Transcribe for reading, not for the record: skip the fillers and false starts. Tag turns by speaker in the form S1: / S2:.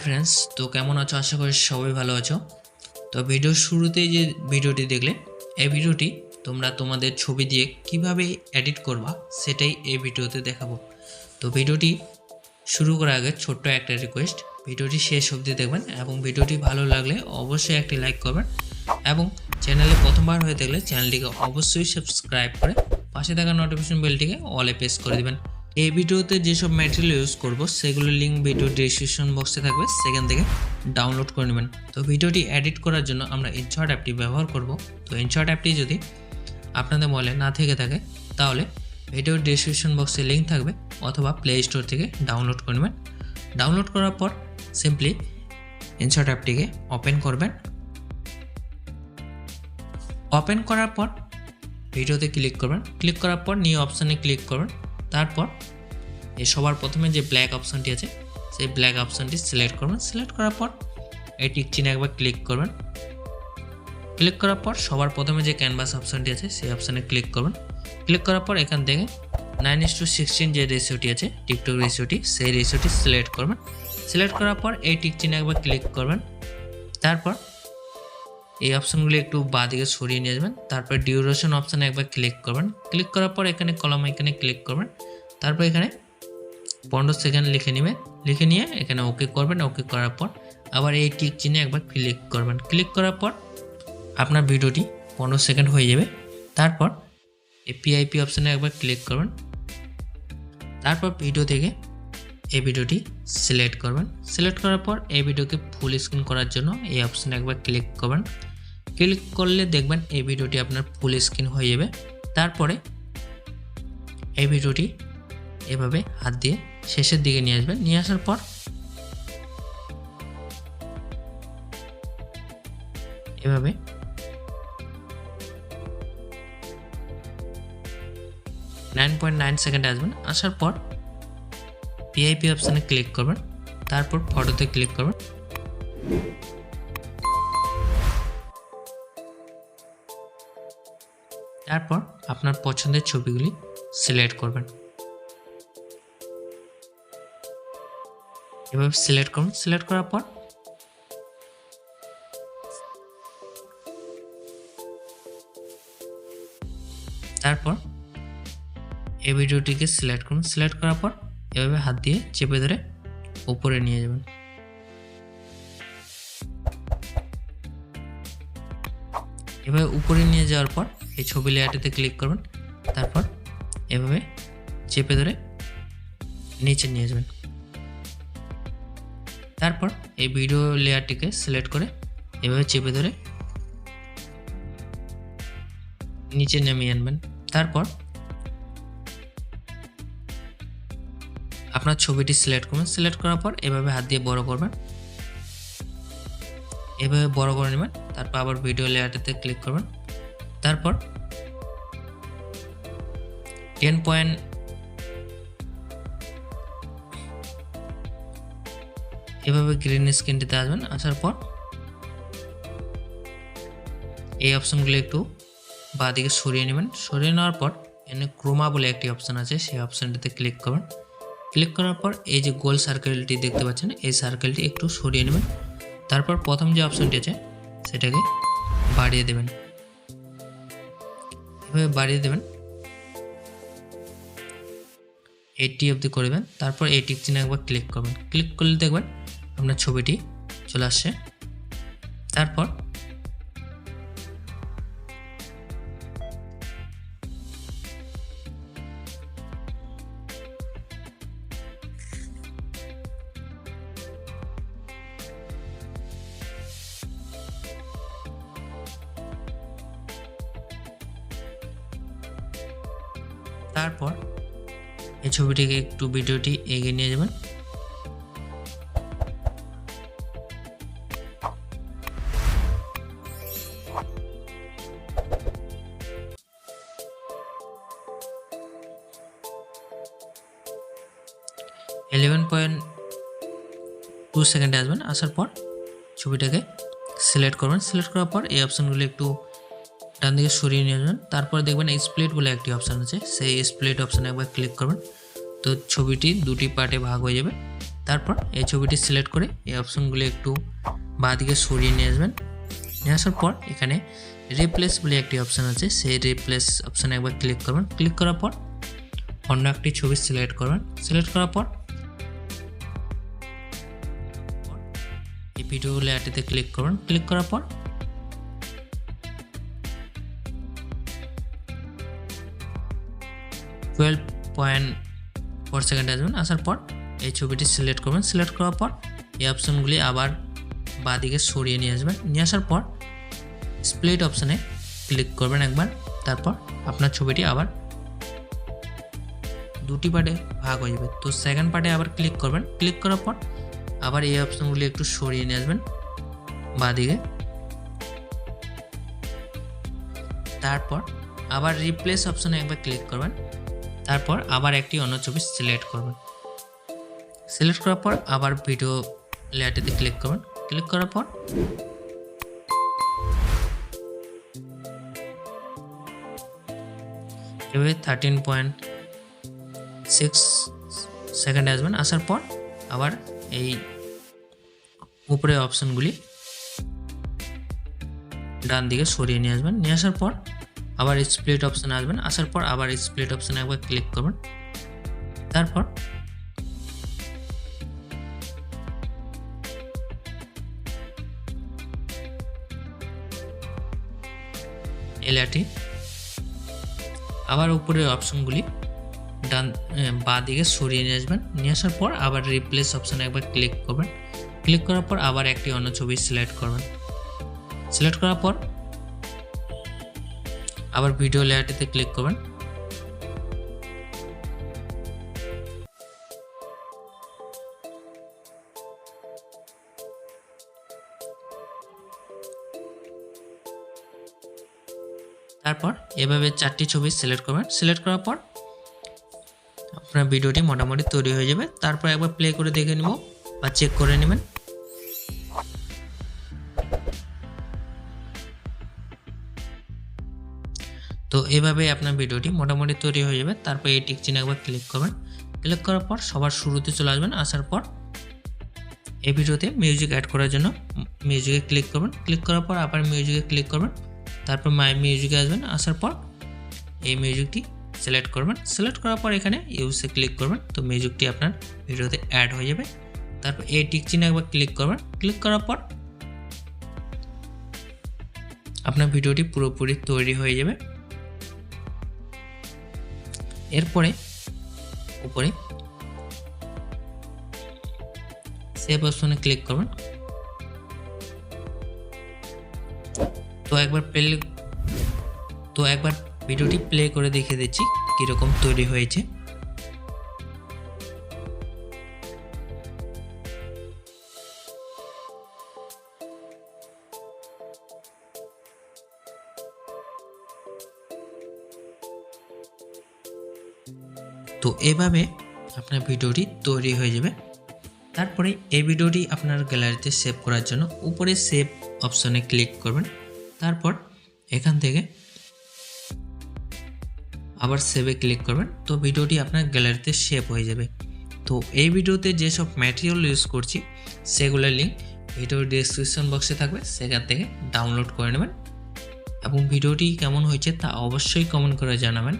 S1: Friends तो केमन आछो आशा करी सबाई भालो आछो। तो भिडियो शुरूतेई जे भिडियोटी देखले এই ভিডিওটি তোমরা তোমাদের ছবি দিয়ে কিভাবে এডিট করবা সেটাই এই ভিডিওতে দেখাবো। তো ভিডিওটি শুরু করার আগে ছোট্ট একটা রিকোয়েস্ট, ভিডিওটি শেষ অবধি দেখবেন এবং ভিডিওটি ভালো লাগলে অবশ্যই একটি লাইক করবেন এবং চ্যানেলে প্রথমবার হয়ে থাকলে চ্যানেলটিকে অবশ্যই সাবস্ক্রাইব করে পাশে থাকা নোটিফিকেশন বেলটিকে অলে প্রেস করে দিবেন। এই ভিডিওতে যেসব ম্যাটেরিয়াল ইউজ করব সেগুলোর লিঙ্ক ভিডিও ডেসক্রিপশন বক্সে থাকবে, সেখান থেকে ডাউনলোড করে নেবেন। তো ভিডিওটি এডিট করার জন্য আমরা ইনশট অ্যাপটি ব্যবহার করব। তো ইনশট অ্যাপটি যদি আপনাদের মোবাইলে না থেকে থাকে তাহলে ভিডিও ডেসক্রিপশন বক্সে লিঙ্ক থাকবে অথবা প্লে স্টোর থেকে ডাউনলোড করে নেবেন। ডাউনলোড করার পর সিম্পলি ইনশট অ্যাপটিকে ওপেন করবেন। ওপেন করার পর ভিডিওতে ক্লিক করবেন। ক্লিক করার পর নিউ অপশানে ক্লিক করবেন। তারপর এই সবার প্রথমে যে ব্ল্যাক অপশানটি আছে সেই ব্ল্যাক অপশানটি সিলেক্ট করবেন। সিলেক্ট করার পর এই টিক চিহ্নে একবার ক্লিক করবেন। ক্লিক করার পর সবার প্রথমে যে ক্যানভাস অপশানটি আছে সেই অপশানে ক্লিক করবেন। ক্লিক করার পর এখান থেকে 9:16 যে রেশিওটি আছে টিকটক রেশিওটি, সেই রেশিওটি সিলেক্ট করবেন। সিলেক্ট করার পর এই টিক চিহ্নে একবার ক্লিক করবেন। তারপর এই অপশানগুলি একটু বাঁদিকে সরিয়ে নিয়ে আসবেন। তারপর ডিউরেশন অপশানে একবার ক্লিক করবেন। ক্লিক করার পর এখানে কলম আইকনে ক্লিক করবেন। তারপর এখানে 15 সেকেন্ড লিখে নেবেন। লিখে নিয়ে এখানে ওকে করবেন। ওকে করার পর আবার এই টিক চিহ্নে একবার ক্লিক করবেন। ক্লিক করার পর আপনার ভিডিওটি 15 সেকেন্ড হয়ে যাবে। তারপর এই পিআইপি অপশানে একবার ক্লিক করবেন। তারপর ভিডিও থেকে এই ভিডিওটি সিলেক্ট করবেন। সিলেক্ট করার পর এই ভিডিওকে ফুল স্ক্রিন করার জন্য এই অপশানে একবার ক্লিক করবেন। ক্লিক করলে দেখবেন এই ভিডিওটি আপনার ফুল স্ক্রিন হয়ে যাবে। তারপরে এই ভিডিওটি এভাবে হাত দিয়ে শেষের দিকে নিয়ে আসবেন। নিয়ে আসার পর এভাবে 9.9 সেকেন্ড আসবেন। আসার পর পিআইপি অপশানে ক্লিক করবেন। তারপর ফটোতে ক্লিক করবেন। তারপর আপনার পছন্দের ছবিগুলি সিলেক্ট করবেন। এভাবে সিলেক্ট করুন। সিলেক্ট করার পর তারপর এই ভিডিওটিকে সিলেক্ট করুন। সিলেক্ট করার পর এভাবে হাত দিয়ে চেপে ধরে উপরে নিয়ে যাবেন। এভাবে উপরে নিয়ে যাওয়ার পর এই ছবি লেয়ারটিতে ক্লিক করবেন। তারপর এভাবে চেপে ধরে নিচে নিয়ে যাবেন। তারপর এই ভিডিও লেয়ারটিকে সিলেক্ট করে এভাবে চেপে ধরে নিচে নামিয়ে আনবেন। তারপর আপনার ছবিটি সিলেক্ট করবেন। সিলেক্ট করার পর এভাবে হাত দিয়ে বড় করবেন। এভাবে বড় করে নেবেন। তারপর আবার ভিডিও লেয়ারটিতে ক্লিক করবেন। তারপর 10 পয়েন্ট এভাবে গ্রিন স্ক্রিনটিতে আসবেন। আসার পর এই অপশনগুলো একটু বাঁদিকে সরিয়ে নেবেন। সরিয়ে নেওয়ার পর এখানে ক্রোমা বলে একটি অপশন আছে, সেই অপশনটিতে ক্লিক করবেন। ক্লিক করার পর এই যে গোল সার্কেলটি দেখতে পাচ্ছেন এই সার্কেলটি একটু সরিয়ে নেবেন। তারপর প্রথম যে অপশনটি আছে সেটাকে বাড়িয়ে দেবেন। এভাবে বাড়িয়ে দেবেন 80 অবধি করে দেবেন। তারপর এই টিক চিহ্নে একবার ক্লিক করবেন। ক্লিক করলে দেখবেন আপনার ছবিটি চলে আসছে। তারপর এই ছবিটিকে একটু ভিডিওটি এগিয়ে নিয়ে যাবেন। (11.2 সেকেন্ডে আসবেন। আসার পর ছবিটাকে সিলেক্ট করবেন। সিলেক্ট করার পর এই অপশানগুলো একটু ডান দিকে সরিয়ে নিয়ে যাবেন। তারপর দেখবেন স্প্লিট বলে একটি অপশান আছে, সেই স্প্লিট অপশানে একবার ক্লিক করবেন। তো ছবিটি দুটি পার্টে ভাগ হয়ে যাবে। তারপর এই ছবিটি সিলেক্ট করে এই অপশনগুলো একটু বাঁদিকে সরিয়ে নিয়ে আসবেন। নিয়ে আসার পর এখানে রিপ্লেস বলে একটি অপশান আছে, সেই রিপ্লেস অপশানে একবার ক্লিক করবেন। ক্লিক করার পর অন্য একটি ছবি সিলেক্ট করবেন। সিলেক্ট করার পর এই ভিডিও লেয়ারটিতে ক্লিক করবেন। ক্লিক করার পর (12.4 সেকেন্ড আসবেন। আসার পর এই ছবিটি সিলেক্ট করবেন। সিলেক্ট করার পর এই অপশনগুলি আবার বাঁদিকে সরিয়ে নিয়ে আসবেন। নিয়ে আসার পর স্প্লিট অপশানে ক্লিক করবেন একবার। তারপর আপনার ছবিটি আবার দুটি পার্টে ভাগ হয়ে যাবে। তো সেকেন্ড পার্টে আবার ক্লিক করবেন। ক্লিক করার পর আবার এই অপশনগুলি একটু সরিয়ে নিয়ে আসবেন বাঁদিকে। তারপর আবার রিপ্লেস অপশানে একবার ক্লিক করবেন। তারপর আবার একটি অন্য ছবি সিলেক্ট করবেন। সিলেক্ট করার পর আবার ভিডিও লেয়ারটিতে ক্লিক করবেন। ক্লিক করার পর এভাবে 13.6 সেকেন্ড আসবেন। আসার পর আবার এই উপরে অপশনগুলি ডান দিকে সরিয়ে নিয়ে আসবেন। নিয়ে আসার পর আবার স্প্লিট অপশানে আসবেন। আসার পর আবার স্প্লিট অপশানে একবার ক্লিক করবেন। তারপর এলাটি আবার উপরের অপশনগুলি ডান বাঁ দিকে সরিয়ে নিয়ে আসবেন। নিয়ে আসার পর আবার রিপ্লেস অপশানে একবার ক্লিক করবেন। ক্লিক করার পর আবার একটি অন্য ছবি সিলেক্ট করবেন। সিলেক্ট করার পর আবার ভিডিও লেয়ারটিতে ক্লিক করবেন। তারপর এভাবে 4টি ছবি সিলেক্ট করবেন। সিলেক্ট করার পর আপনার ভিডিওটি মোটামুটি তৈরি হয়ে যাবে। তারপর একবার প্লে করে দেখে নেব বা চেক করে নেবেন। তো এভাবে আপনার ভিডিওটি মোটামুটি তৈরি হয়ে যাবে। তারপর এই টিক চিহ্নে একবার ক্লিক করবেন। ক্লিক করার পর সবার শুরুতে চলে আসবেন। আসার পর এই ভিডিওতে মিউজিক অ্যাড করার জন্য মিউজিকে ক্লিক করবেন। ক্লিক করার পর আবার মিউজিকে ক্লিক করবেন। তারপর মাই মিউজিকে আসবেন। আসার পর এই মিউজিকটি সিলেক্ট করবেন। সিলেক্ট করার পর এখানে ইউজে ক্লিক করবেন। তো মিউজিকটি আপনার ভিডিওতে অ্যাড হয়ে যাবে। তারপর এই টিক চিহ্নে একবার ক্লিক করবেন। ক্লিক করার পর আপনার ভিডিওটি পুরোপুরি তৈরি হয়ে যাবে। এরপরে উপরে সেভ অপশনে ক্লিক করবেন। তো একবার ভিডিওটি প্লে করে দেখিয়ে দিচ্ছি কিরকম তৈরি হয়েছে। তো এভাবে আপনার ভিডিওটি তৈরি হয়ে যাবে। তারপরে এই ভিডিওটি আপনার গ্যালারিতে সেভ করার জন্য উপরে সেভ অপশনে ক্লিক করবেন। তারপর এখান থেকে আবার সেভে ক্লিক করবেন। তো ভিডিওটি আপনার গ্যালারিতে সেভ হয়ে যাবে। তো এই ভিডিওতে যেসব ম্যাটেরিয়াল ইউজ করছি সেগুলোর লিঙ্ক ভিডিওর ডেসক্রিপশন বক্সে থাকবে, সেখান থেকে ডাউনলোড করে নেবেন। এবং ভিডিওটি কেমন হয়েছে তা অবশ্যই কমেন্ট করে জানাবেন।